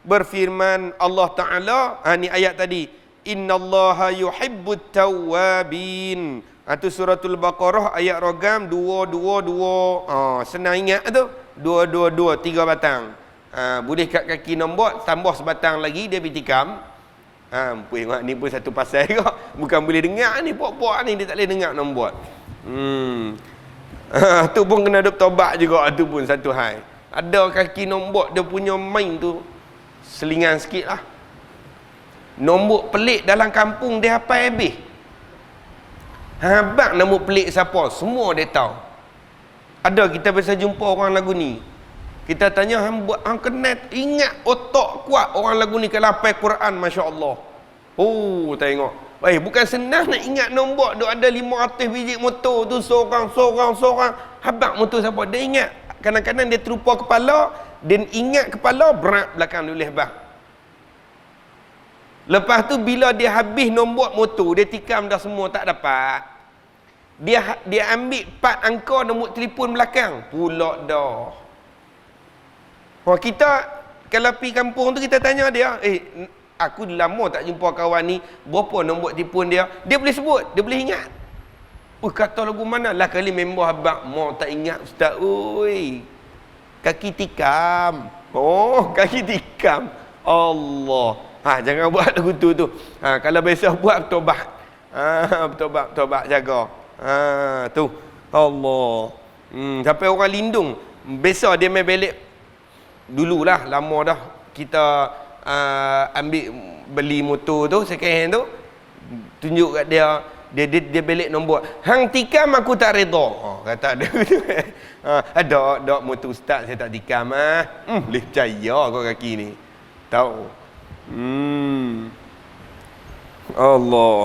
Berfirman Allah Taala, ni ayat tadi, innallaha yuhibbut tawwabin. Itu suratul Baqarah ayat rogam 222. Senang ingat tu. 222 3 batang. Boleh kat kaki nombor tambah sebatang lagi dia bitikam. Puing ni pun satu pasal ke. Bukan boleh dengar ni puak-puak ni dia tak boleh dengar nombor. Tu pun kena duk tobat juga, tu pun satu hal. Ada kaki nombor dia punya main tu selingan sikit lah. Nombor pelik dalam kampung dia hafal habis. Habang nombor pelik siapa, semua dia tahu. Ada kita biasa jumpa orang lagu ni. Kita tanya hang buat hang kenal ingat otak kuat orang lagu ni kalau hafal Quran, masya-Allah. Tengok. Bukan senang nak ingat nombor duk ada 500 biji motor tu seorang. Habang motor siapa dia ingat. Kadang-kadang dia terlupa kepala, dia ingat kepala berat belakang tulis bang. Lepas tu bila dia habis nombor motor, dia tikam dah semua tak dapat. Dia ambil part angka nombor telefon belakang, pula dah. Kita kalau pergi kampung tu kita tanya dia, aku lama tak jumpa kawan ni, berapa nombor telefon dia? Dia boleh sebut, dia boleh ingat. Kata lagu mana? Lah kali member abang, mau tak ingat ustaz. Kaki tikam. Kaki tikam. Allah. Jangan buat lagu tu. Kalau biasa buat bertobat. Bertobat jaga. Tu. Allah. Sampai orang lindung. Biasa dia main belik. Dululah, lama dah kita ambil beli motor tu, second hand tu. Tunjuk kat dia. Dia belik nombor. Hang tikam aku tak reda. Kata dia. Ada motor ustaz saya tak tikam. Boleh percaya kau kaki ni. Tahu. Allah.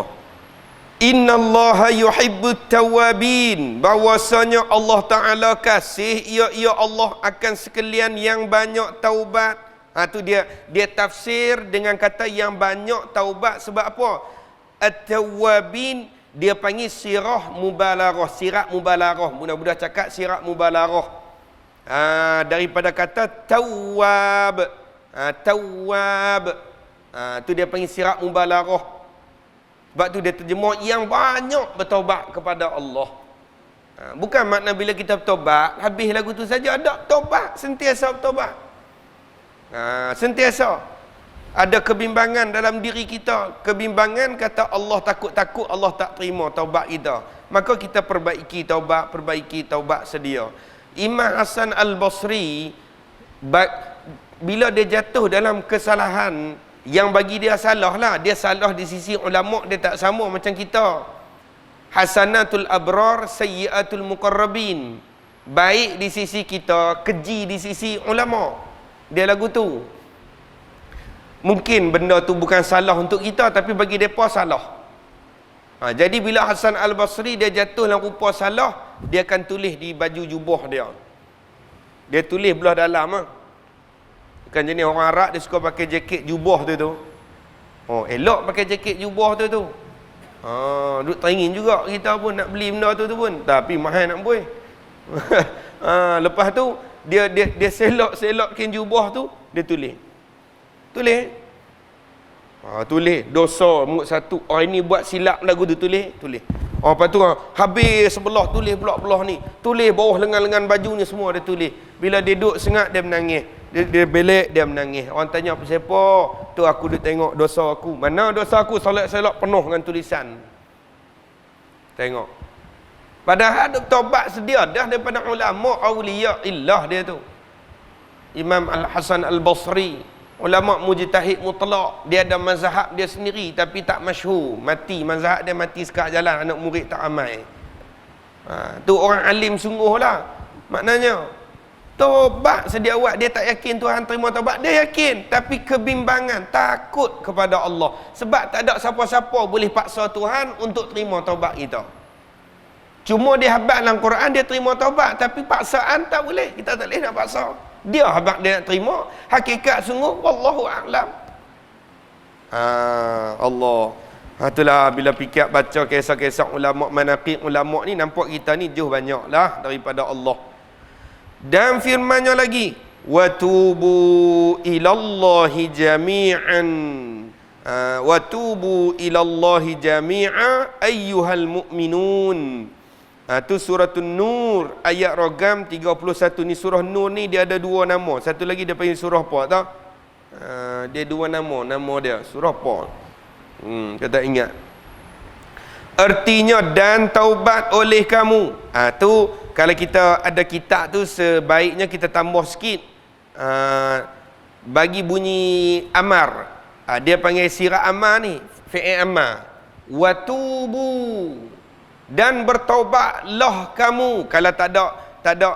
Innallaha yuhibbut tawwabin. Bahwasanya Allah Taala kasih ia Allah akan sekalian yang banyak taubat. Tu dia tafsir dengan kata yang banyak taubat. Sebab apa? At-tawwabin dia panggil sirah mubalarah. Sirah mubalarah. Budak-budak cakap sirah mubalarah. Daripada kata tawwab. Tawwab. Tu dia panggil sirah mubalarah. Sebab tu dia terjemah yang banyak bertaubat kepada Allah. Bukan makna bila kita bertaubat habis lagu tu saja. Ada taubat, sentiasa bertaubat. Sentiasa ada kebimbangan dalam diri kita. Kebimbangan kata Allah takut-takut Allah tak terima taubat kita. Maka kita perbaiki taubat sedia. Imam Hasan Al-Basri bila dia jatuh dalam kesalahan yang bagi dia salah lah, dia salah di sisi ulama, dia tak sama macam kita. Hasanatul abrar, sayyiatul muqarrabin. Baik di sisi kita, keji di sisi ulama. Dia lagu tu. Mungkin benda tu bukan salah untuk kita, tapi bagi mereka salah. Jadi bila Hasan Al-Basri dia jatuh dalam rupa salah, dia akan tulis di baju jubah dia. Dia tulis belah dalam Bukan jenis orang Arab dia suka pakai jaket jubah tu. Elok pakai jaket jubah tu. Duk teringin juga kita pun nak beli benda tu pun. Tapi mahal nak boleh. Lepas tu dia selok kain jubah tu, dia tulis. Tulis dosa mulut satu. Ini buat silap lagu tu, tulis. Lepas tu habis sebelah tulis belah ni. Tulis bawah lengan-lengan baju ni semua dia tulis. Bila dia duduk sengat dia menangis. Dia belik, dia menangis. Orang tanya apa siapa? Tu aku duk tengok dosa aku. Mana dosa aku? Solat-solat penuh dengan tulisan. Tengok. Padahal duk taubat sedia dah daripada ulama auliya illah dia tu. Imam Al-Hasan Al-Basri, ulama mujtahid mutlak. Dia ada mazhab dia sendiri tapi tak masyhur. Mati mazhab dia, mati sekat jalan, anak murid tak ramai. Tu orang alim sungguhlah. Maknanya taubat sedia awak, dia tak yakin Tuhan terima taubat, dia yakin tapi kebimbangan, takut kepada Allah. Sebab tak ada siapa-siapa boleh paksa Tuhan untuk terima taubat kita. Cuma dia habaq dalam Quran dia terima taubat, tapi paksaan tak boleh. Kita tak boleh nak paksa. Dia habaq dia nak terima. Hakikat sungguh wallahu a'lam. Allah. Itulah bila fikir baca kisah-kisah ulama manaqib ulama ni, nampak kita ni jauh banyaklah daripada Allah. Dan firman-Nya lagi, wa tubu ilallahi jami'an. Wa tubu ilallahi jami'a ayyuhal mu'minun. Tu surah An-Nur ayat ragam 31 ni. Surah Nur ni dia ada dua nama. Satu lagi dia panggil surah apa tahu? Dia dua nama. Nama dia surah apa? Kita tak ingat. Artinya dan taubat oleh kamu. Tu kalau kita ada kitab tu sebaiknya kita tambah sikit. Bagi bunyi amar. Dia panggil sirah amar ni, fi'il amar. Wa tubu, dan bertaubatlah kamu. Kalau tak ada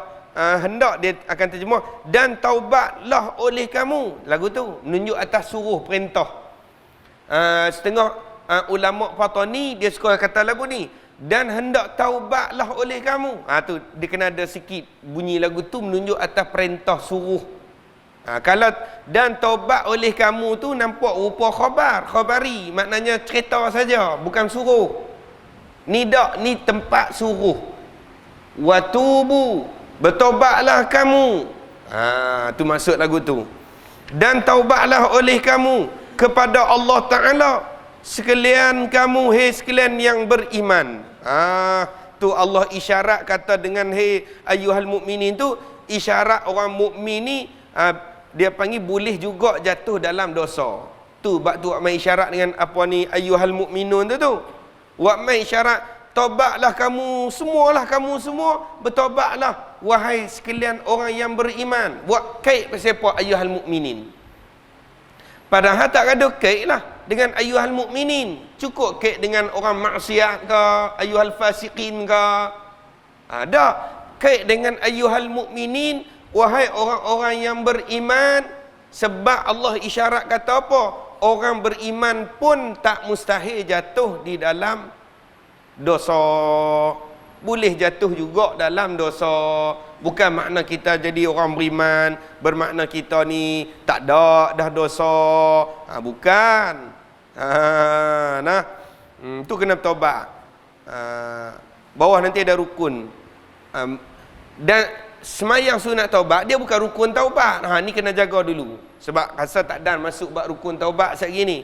hendak dia akan terjemah dan taubatlah oleh kamu. Lagu tu menunjuk atas suruh perintah. Setengah ulama Fatani dia suka kata lagu ni, dan hendak taubatlah oleh kamu. Tu dia kena ada sikit bunyi lagu tu menunjuk atas perintah suruh. Kalau dan taubat oleh kamu tu nampak rupa khabari, maknanya cerita saja, bukan suruh. Nida ni tempat suruh. Watubu, bertaubatlah kamu. Tu maksud lagu tu. Dan taubatlah oleh kamu kepada Allah Ta'ala sekalian kamu, hei sekalian yang beriman. Tu Allah isyarat kata dengan hei ayyuhal mu'minin tu, isyarat orang mukmin ni dia panggil boleh juga jatuh dalam dosa. Tu bab tu mai isyarat dengan apa ni ayyuhal mu'minun tu. Wa mai isyarat taubatlah kamu semua bertaubatlah wahai sekalian orang yang beriman. Buat kait siapa ayyuhal mu'minin. Padahal tak ada kait lah dengan ayyuhal mu'minin. Cukup kait dengan orang maksiat ke, ayyuhal fasiqin ke. Ada kait dengan ayyuhal mu'minin, wahai orang-orang yang beriman. Sebab Allah isyarat kata apa? Orang beriman pun tak mustahil jatuh di dalam dosa. Boleh jatuh juga dalam dosa. Bukan makna kita jadi orang beriman bermakna kita ni tak ada dah dosa. Bukan. Tu kena taubat. Bawah nanti ada rukun. Dan semayang sunat taubat dia bukan rukun taubat. Ni kena jaga dulu. Sebab rasa tak dan masuk bab rukun taubat sekali ni.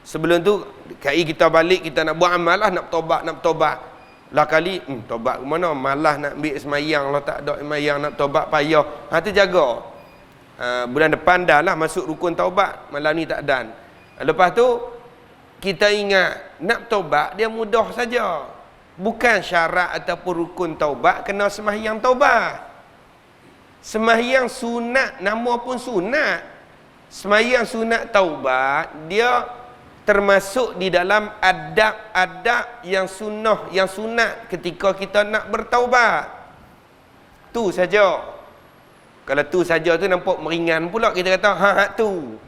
Sebelum tu kita balik, kita nak buat amal lah, nak bertaubat. Lah kali taubat ke mana? Malas nak ambil semayang lah, tak ada semayang, nak taubat payah. Tu jaga. Bulan depan dah lah masuk rukun taubat. Malam ni tak dan. Lepas tu kita ingat nak taubat dia mudah saja. Bukan syarat ataupun rukun taubat kena sembahyang taubat. Sembahyang sunat, nama pun sunat. Sembahyang sunat taubat dia termasuk di dalam adab-adab yang sunnah, yang sunat ketika kita nak bertaubat. Tu saja. Kalau tu saja tu nampak meringan pula, kita kata tu.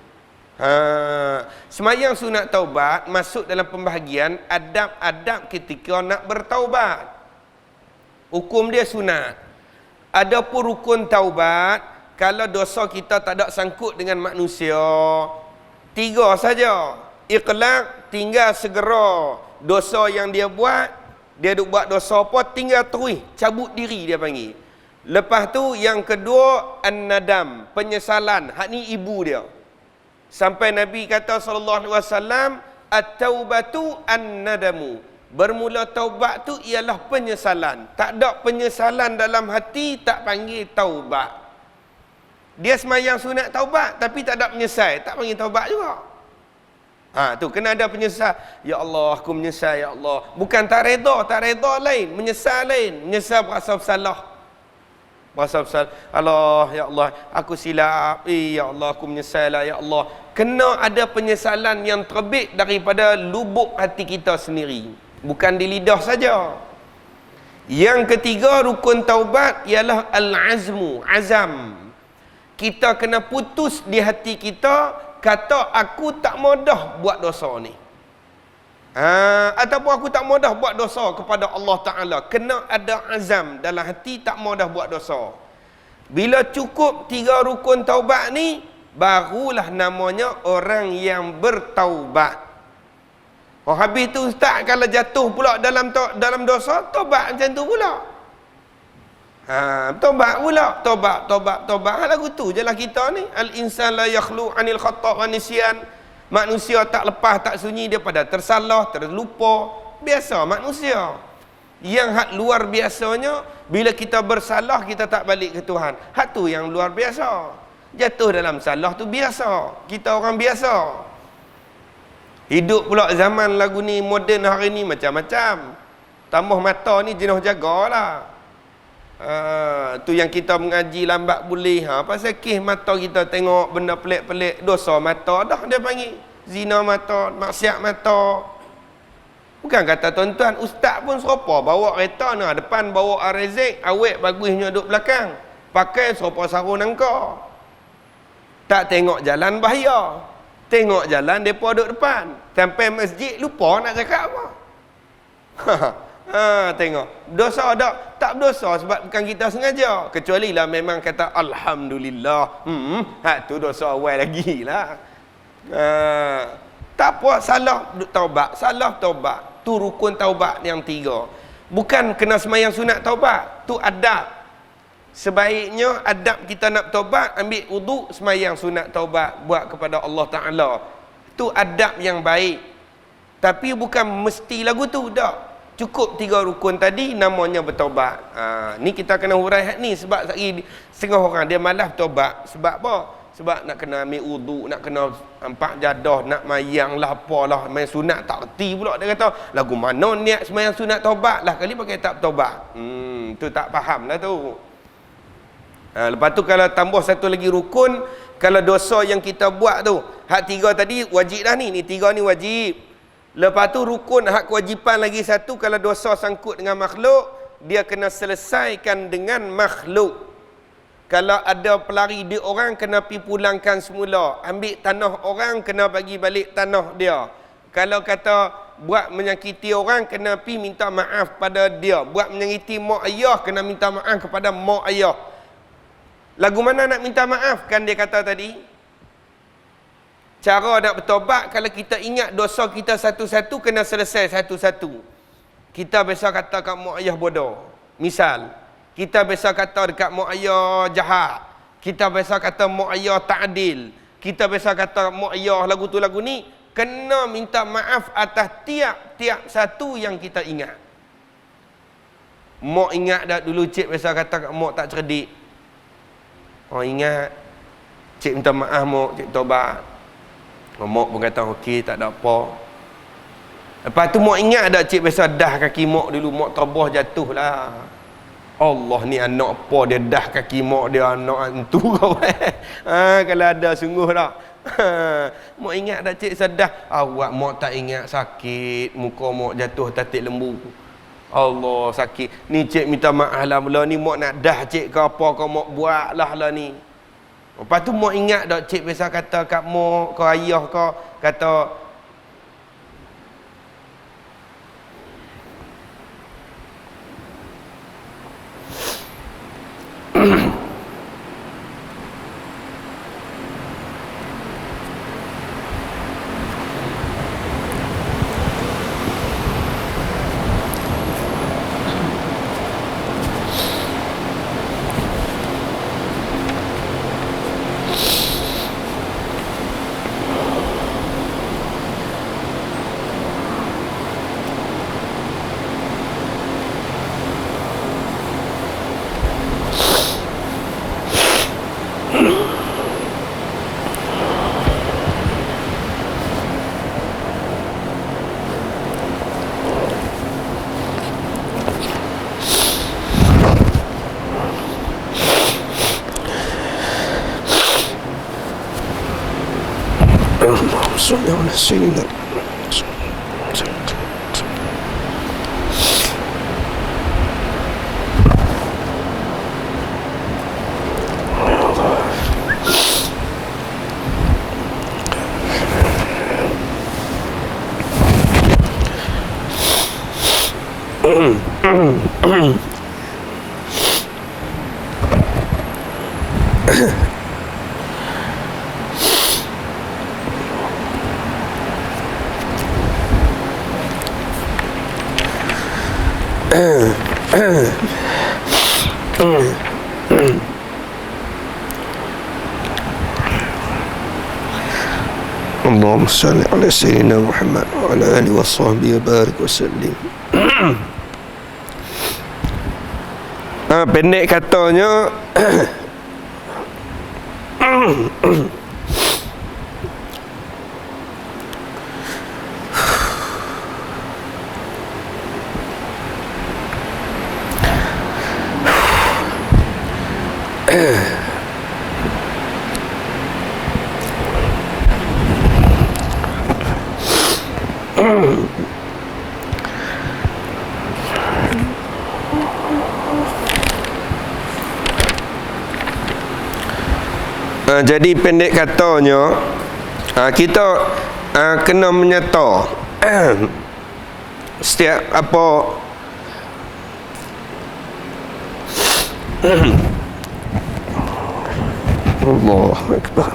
Sembahyang sunat taubat masuk dalam pembahagian adab-adab ketika nak bertaubat. Hukum dia sunat. Adapun rukun taubat, kalau dosa kita tak ada sangkut dengan manusia, 3 saja. Iqlaq, tinggal segera dosa yang dia buat. Dia duk buat dosa apa, tinggal terus cabut diri dia panggil. Lepas tu yang kedua an-nadam, penyesalan. Hak ni ibu dia. Sampai Nabi kata sallallahu alaihi wasallam, at-taubatu an-nadamu. Bermula taubat tu ialah penyesalan. Tak ada penyesalan dalam hati tak panggil taubat. Dia semayang sunat taubat tapi tak ada penyesal, tak panggil taubat juga. Tu kena ada penyesal. Ya Allah, aku menyesal ya Allah. Bukan tak reda lain, menyesal lain. Menyesal berasa bersalah. Berasa bersalah. Allah, ya Allah, aku silap. Ya Allah, aku menyesal lah ya Allah. Kena ada penyesalan yang terbit daripada lubuk hati kita sendiri. Bukan di lidah saja. Yang ketiga rukun taubat ialah al-azmu, azam. Kita kena putus di hati kita, kata aku tak mau dah buat dosa ni. Ataupun aku tak mau dah buat dosa kepada Allah Ta'ala. Kena ada azam dalam hati, tak mau dah buat dosa. Bila cukup 3 rukun taubat ni, barulah namanya orang yang bertaubat. Habis tu ustaz, kalau jatuh pula dalam dosa, taubat macam tu pula. Tobat pula, tobat. Lagu tu je lah kita ni. Al-insan la yakhlu anil khata' wa nisyan. Manusia tak lepas, tak sunyi daripada tersalah, terlupa. Biasa manusia. Yang hak luar biasanya, bila kita bersalah, kita tak balik ke Tuhan. Hak tu yang luar biasa. Jatuh dalam salah tu biasa. Kita orang biasa. Hidup pula zaman lagu ni, moden hari ni macam-macam. Tambah mata ni jenuh jagalah. Tu yang kita mengaji lambat boleh. Pasal kes mata kita tengok benda pelik-pelik, dosa mata dah dia panggil. Zina mata, maksiat mata. Bukan kata tuan-tuan, ustaz pun serupa bawa kereta nah depan bawa Arezik, awet bagusnya duduk belakang. Pakai serupa sarung nangka. Tak tengok jalan bahaya. Tengok jalan depa duduk depan. Sampai masjid lupa nak cakap apa. Tengok. Dosa tak berdosa sebab bukan kita sengaja. Kecuali lah memang kata Alhamdulillah. Tu dosa awal lagi lah. Tak apa, salah taubat. Salah taubat. Tu rukun taubat yang 3. Bukan kena semayang sunat taubat. Tu adab. Sebaiknya adab kita nak taubat, ambil wuduk, semayang sunat taubat, buat kepada Allah Ta'ala. Tu adab yang baik. Tapi bukan mesti lagu tu, tak. Cukup 3 rukun tadi, namanya bertaubat. Ni kita kena hurai ni. Sebab setengah orang dia malas bertaubat. Sebab apa? Sebab nak kena ambil wuduk, nak kena 4 jadah, nak mayang lah, apalah. Main sunat tak reti pula. Dia kata, lagu mana niat semayang sunat taubat lah. Kali pakai tak bertaubat. Tu tak faham lah tu. Lepas tu kalau tambah satu lagi rukun, kalau dosa yang kita buat tu, hak 3 tadi wajib dah ni. Ni 3 ni wajib. Lepas tu rukun hak kewajipan lagi satu, kalau dosa sangkut dengan makhluk, dia kena selesaikan dengan makhluk. Kalau ada pelari di orang, kena pi pulangkan semula. Ambil tanah orang, kena bagi balik tanah dia. Kalau kata buat menyakiti orang, kena pi minta maaf pada dia. Buat menyakiti mak ayah, kena minta maaf kepada mak ayah. Lagu mana nak minta maaf? Kan dia kata tadi, cara nak bertobat, kalau kita ingat dosa kita satu-satu, kena selesai satu-satu. Kita biasa kata kat mak ayah bodoh. Misal, kita biasa kata dekat mak ayah jahat. Kita biasa kata mak ayah tak adil. Kita biasa kata mak ayah lagu tu lagu ni. Kena minta maaf atas tiap-tiap satu yang kita ingat. Mak ingat dah dulu cik biasa kata kat mak tak cerdik. Ingat. Cik minta maaf mak, cik tobat. Mak pun kata okey, tak ada apa. Lepas tu mak ingat dah cik biasa dah kaki mak dulu, mak terbah jatuh lah. Allah ni anak apa dia dah kaki mak dia, anak hantu kau. Kalau ada sungguh tak. Mak ingat dah cik sedah. Awak mak tak ingat sakit, muka mak jatuh tatik lembu. Allah sakit. Ni cik minta maaf lah mula ni mak nak dah cik ke apa kau mak buat lah ni. Lepas tu mak ingat dak cik biasa kata kat mak, kau ayah kau kata صل على سيدنا اللهم صل على سيدنا محمد وعلى آله وصحبه وبارك وسلم. Pendek katanya jadi pendek katanya kita kena menyata setiap apa Allahu Akbar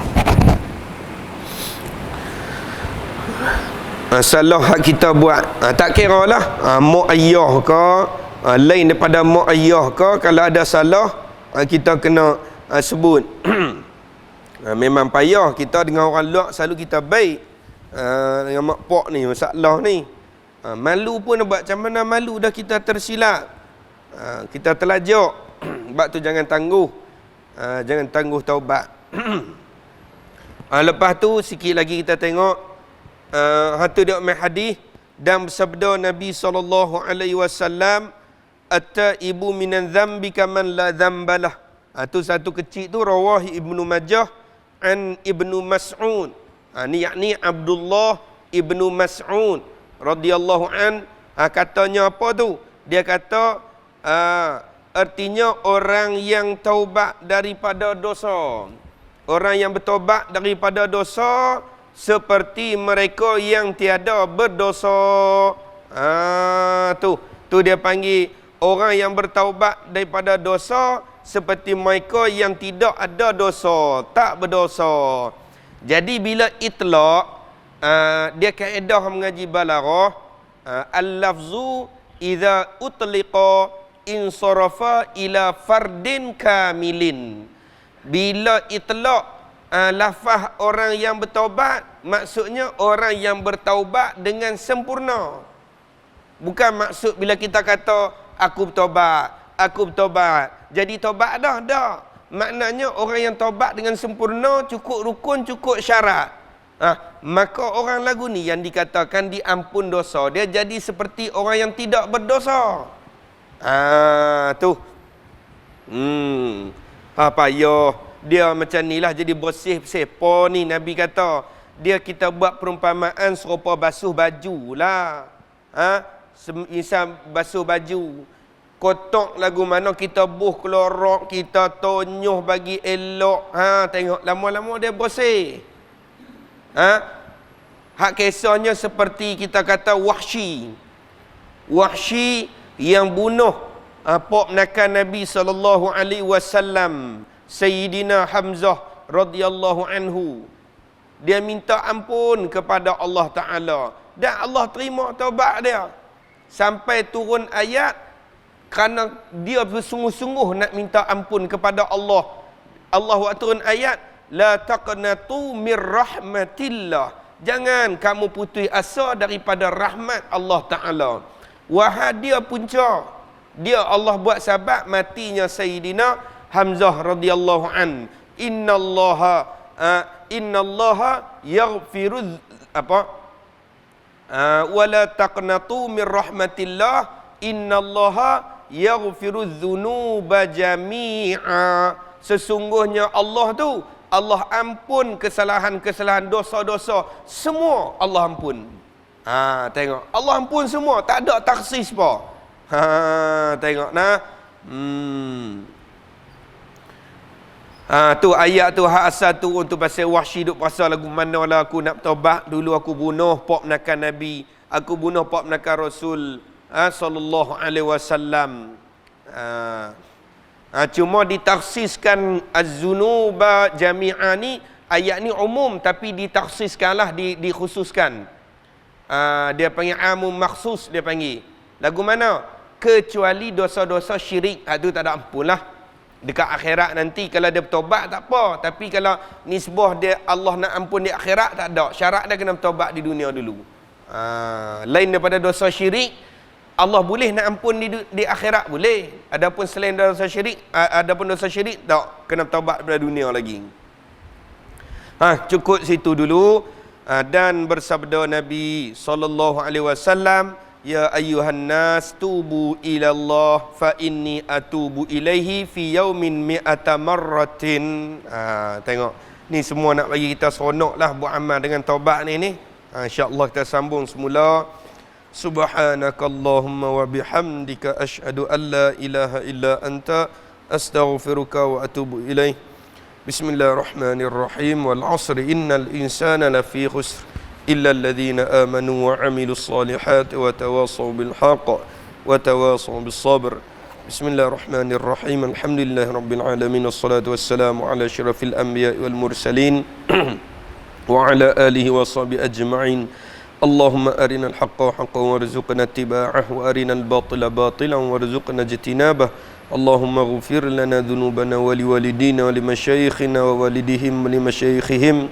salah hak kita buat tak kira lah mak ayah ke lain daripada mak ayah ke, kalau ada salah kita kena sebut. Memang payah kita dengan orang luar selalu kita baik dengan mak pak ni, masalah ni. Malu pun nak buat macam mana, malu dah kita tersilap. Kita terlajak. Sebab tu jangan tangguh. Jangan tangguh taubat. Lepas tu sikit lagi kita tengok hatu dia mai hadis dan bersabda Nabi SAW, at-taibu minan dhanbi kaman la dhanbalah. Tu satu kecil tu rawah Ibnu Majah an Ibnu Mas'ud. Ni yakni Abdullah Ibnu Mas'ud radhiyallahu an. Katanya apa tu? Dia kata artinya orang yang taubat daripada dosa. Orang yang bertaubat daripada dosa seperti mereka yang tiada berdosa. Tu dia panggil orang yang bertaubat daripada dosa seperti mereka yang tidak ada dosa, tak berdosa. Jadi bila itlaq, dia kaedah mengaji balaghah, al-lafzu idza utliqa insarafa ila fardin kamilin. Bila itlaq lafaz orang yang bertaubat, maksudnya orang yang bertaubat dengan sempurna. Bukan maksud bila kita kata aku bertaubat jadi taubat dah. Maknanya orang yang taubat dengan sempurna, cukup rukun, cukup syarat. Maka orang lagu ni yang dikatakan diampun dosa, dia jadi seperti orang yang tidak berdosa. Tu. Payah. Dia macam ni lah, jadi bersih sepa ni. Nabi kata, dia kita buat perumpamaan serupa basuh baju lah. Insan basuh baju. Kotak lagu mana kita buh kelorok, kita tonyoh bagi elok. Tengok lama-lama dia bersih. Hak kisahnya seperti kita kata Wahsy. Wahsy yang bunuh pak menakan Nabi SAW, Sayyidina Hamzah radhiyallahu anhu. Dia minta ampun kepada Allah Ta'ala. Dan Allah terima taubat dia. Sampai turun ayat, kerana dia bersungguh-sungguh nak minta ampun kepada Allah. Allah turun ayat, la taqnatu mir rahmatillah. Jangan kamu putus asa daripada rahmat Allah Ta'ala. Wahai dia punca. Dia Allah buat sebab matinya Sayyidina Hamzah radhiyallahu an. Innallaha yaghfiru wala taqnatu mir rahmatillah. Innallaha yaghfiru dzunuba jami'a. Sesungguhnya Allah tu Allah ampun kesalahan-kesalahan, dosa-dosa, semua Allah ampun. Tengok, Allah ampun semua, tak ada taksis apa. Tengok nah. Tu ayat tu hak asal tu untuk pasal Wahsy duk pasal lagu manalah aku nak taubat, dulu aku bunuh pak menakan Nabi, aku bunuh pak menakan Rasul sallallahu alaihi wasallam. Cuma ditaksiskan az-zunuba jami'an ni, ayat ni umum tapi ditaksiskanlah, dikhususkan. Dia panggil amum makhsus, dia panggil. Lagu mana? Kecuali dosa-dosa syirik, itu tak ada ampun lah. Dekat akhirat nanti kalau dia bertobat tak apa, tapi kalau nisbah dia Allah nak ampun di akhirat tak ada. Syarat dia kena bertobat di dunia dulu. Lain daripada dosa syirik, Allah boleh nak ampun di akhirat boleh. Adapun selain dosa syirik, tak kena bertobat pada dunia lagi. Cukup situ dulu. Dan bersabda Nabi sallallahu alaihi wasallam, ya ayyuhan nas tubu ila Allah fa inni atubu ilaihi fi yaumin mi'ata marratin. Tengok, ni semua nak bagi kita seronoklah buat amal dengan taubat ni. Insya-Allah kita sambung semula. Subhanakallahumma wa bihamdika asyhadu an la ilaha illa anta astaghfiruka wa atubu ilaih. Bismillahirrahmanirrahim. Wal 'asri innal insana lafi khusr illa alladhina amanu wa 'amilus solihati wa tawasaw bil haqq wa tawasaw bis sabr. Bismillahirrahmanirrahim. Alhamdulillahirabbil alamin wassalatu wassalamu ala asyrafil anbiya'i wal mursalin wa ala alihi wa sahbihi ajma'in. Allahumma arinal haqqa haqqan warzuqna ittiba'ah wa arinal batila batilan warzuqna ijtinabah. Allahumma ighfir lana dhunubana wa liwalidina wa limasyayikhina wa walidihim wa limasyayikhihim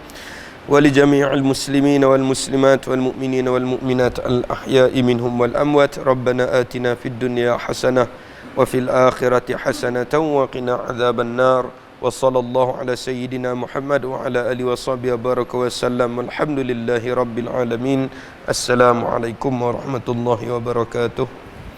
wa li jami'il muslimina wal muslimat wal mu'minina wal mu'minat al ahya'i minhum wal amwat. Rabbana atina fid dunya hasanah wa fil akhirati hasanatan wa qina adzaban nar. Wa sallallahu ala sayyidina Muhammad wa ala alihi wa sahbihi baraka wa sallam. Alhamdulillahi rabbil alamin. Assalamualaikum warahmatullahi wabarakatuh.